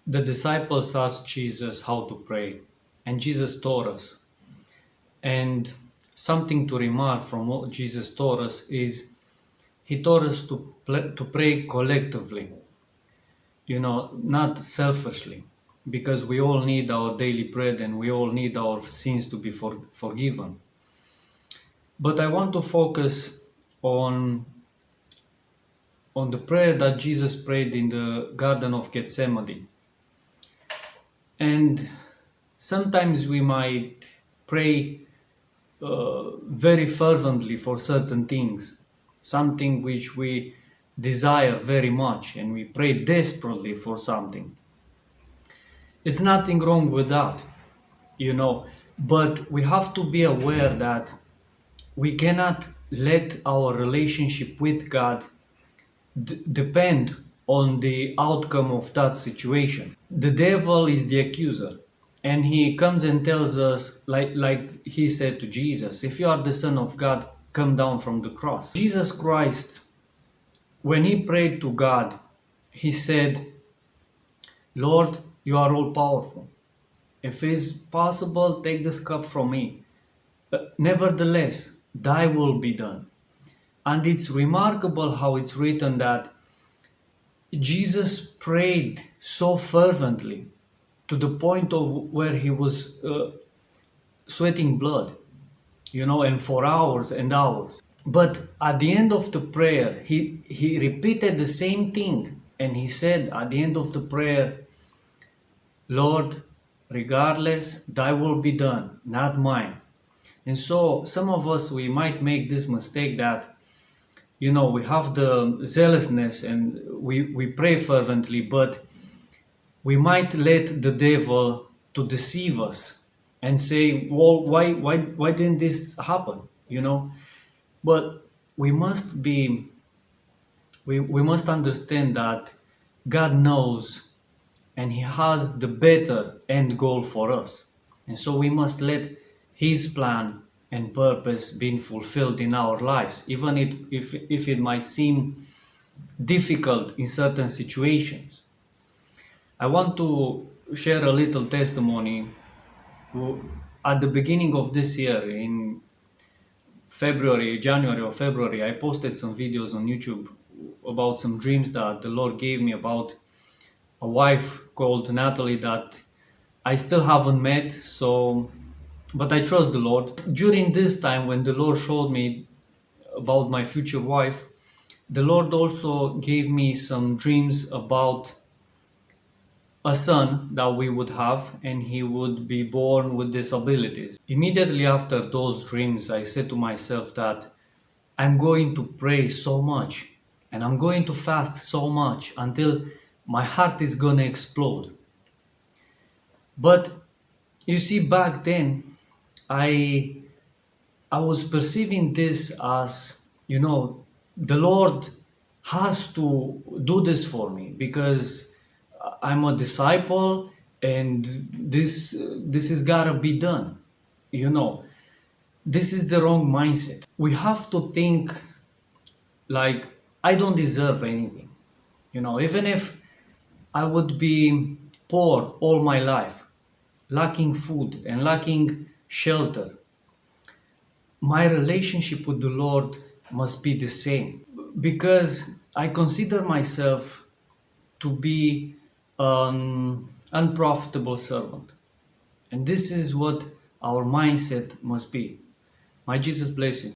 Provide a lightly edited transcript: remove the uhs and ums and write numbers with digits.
The disciples asked Jesus how to pray, and Jesus taught us. And something to remark from what Jesus taught us is he taught us to pray collectively, not selfishly, because we all need our daily bread and we all need our sins to be forgiven. But I want to focus on on the prayer that Jesus prayed in the Garden of Gethsemane. And sometimes we might pray very fervently for certain things, something which we desire very much, and we pray desperately for something. It's nothing wrong with that, but we have to be aware that we cannot let our relationship with God depend on the outcome of that situation. The devil is the accuser, and he comes and tells us, like he said to Jesus, if you are the Son of God, come down from the cross. Jesus Christ, when he prayed to God, he said, Lord, you are all powerful. If it is possible, take this cup from me. Nevertheless, thy will be done. And it's remarkable how it's written that Jesus prayed so fervently to the point of where he was sweating blood, and for hours and hours. But at the end of the prayer, he repeated the same thing, and he said at the end of the prayer, Lord, regardless, thy will be done, not mine. And so some of us, we might make this mistake that, we have the zealousness and we pray fervently, but we might let the devil to deceive us and say, well, why didn't this happen? But we must be, we must understand that God knows and he has the better end goal for us. And so we must let his plan and purpose being fulfilled in our lives, even if it might seem difficult in certain situations. I want to share a little testimony. At the beginning of this year, in January or February, I posted some videos on YouTube about some dreams that the Lord gave me about a wife called Natalie that I still haven't met, but I trust the Lord. During this time, when the Lord showed me about my future wife, the Lord also gave me some dreams about a son that we would have, and he would be born with disabilities. Immediately after those dreams, I said to myself that I'm going to pray so much and I'm going to fast so much until my heart is gonna explode. But you see, back then, I was perceiving this as, the Lord has to do this for me because I'm a disciple and this is gotta be done. This is the wrong mindset. We have to think like I don't deserve anything. Even if I would be poor all my life, lacking food and lacking shelter, my relationship with the Lord must be the same because I consider myself to be an unprofitable servant. And this is what our mindset must be. My Jesus bless you.